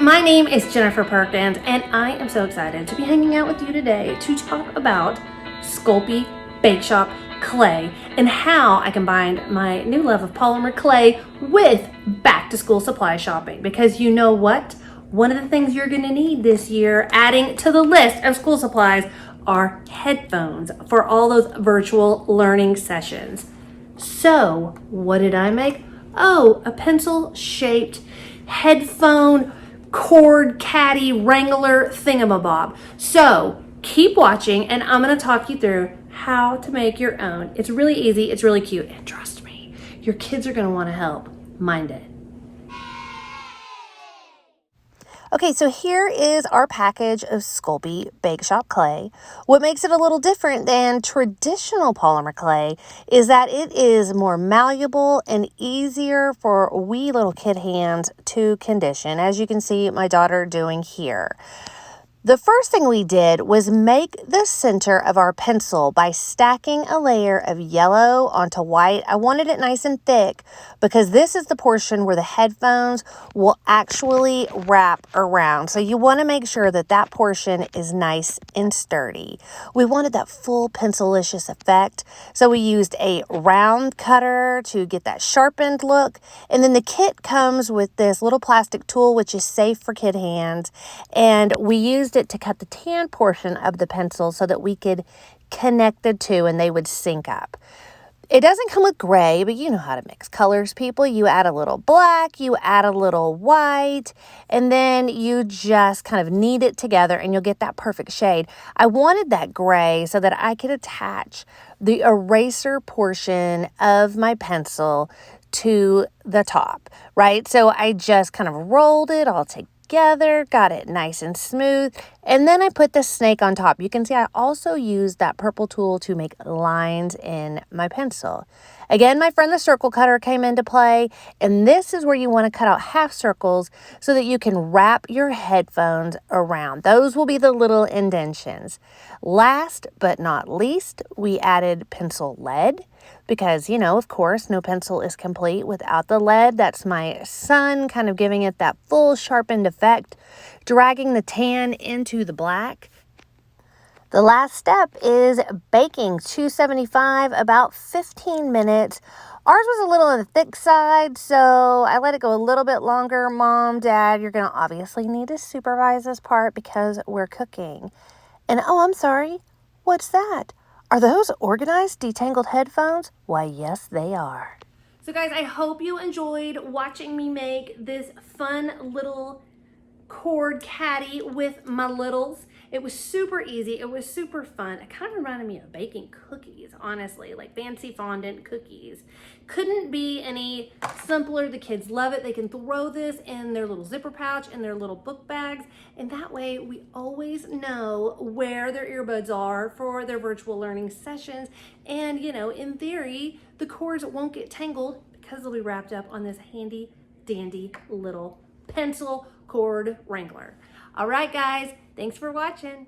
my name is Jennifer Perkins, and I am so excited to be hanging out with you today to talk about Sculpey Bake Shop clay and how I combined my new love of polymer clay with back to school supply shopping. Because you know what? One of the things you're going to need this year, adding to the list of school supplies, are headphones for all those virtual learning sessions. So what did I make? Oh, a pencil shaped headphone cord caddy wrangler thingamabob. So keep watching and I'm going to talk you through how to make your own. It's really easy, it's really cute, and trust me, your kids are going to want to help. Mine did. Okay, so here is our package of Sculpey Bake Shop clay. What makes it a little different than traditional polymer clay is that it is more malleable and easier for wee little kid hands to condition, as you can see my daughter doing here. The first thing we did was make the center of our pencil by stacking a layer of yellow onto white. I wanted it nice and thick because this is the portion where the headphones will actually wrap around. So you want to make sure that that portion is nice and sturdy. We wanted that full pencil-licious effect. So we used a round cutter to get that sharpened look. And then the kit comes with this little plastic tool, which is safe for kid hands. And we used it to cut the tan portion of the pencil so that we could connect the two and they would sync up. It doesn't come with gray, but you know how to mix colors, people. You add a little black, you add a little white, and then you just kind of knead it together and you'll get that perfect shade. I wanted that gray so that I could attach the eraser portion of my pencil to the top, right? So I just kind of rolled it all together, got it nice and smooth, and then I put the snake on top. You can see I also used that purple tool to make lines in my pencil. Again, my friend the circle cutter came into play, and this is where you want to cut out half circles so that you can wrap your headphones around. Those will be the little indentions. Last but not least, we added pencil lead because, you know, of course, no pencil is complete without the lead. That's my son kind of giving it that full sharpened effect, dragging the tan into the black. The last step is baking 275, about 15 minutes. Ours was a little on the thick side, so I let it go a little bit longer. Mom, Dad, you're going to obviously need to supervise this part because we're cooking. And oh, I'm sorry, what's that? Are those organized, detangled headphones? Why, yes, they are. So guys, I hope you enjoyed watching me make this fun little cord caddy with my littles. It was super easy. It was super fun. It kind of reminded me of baking cookies, honestly, like fancy fondant cookies. Couldn't be any simpler. The kids love it. They can throw this in their little zipper pouch and their little book bags. And that way we always know where their earbuds are for their virtual learning sessions. And, you know, in theory, the cords won't get tangled because they'll be wrapped up on this handy dandy little pencil cord wrangler. All right, guys, thanks for watching.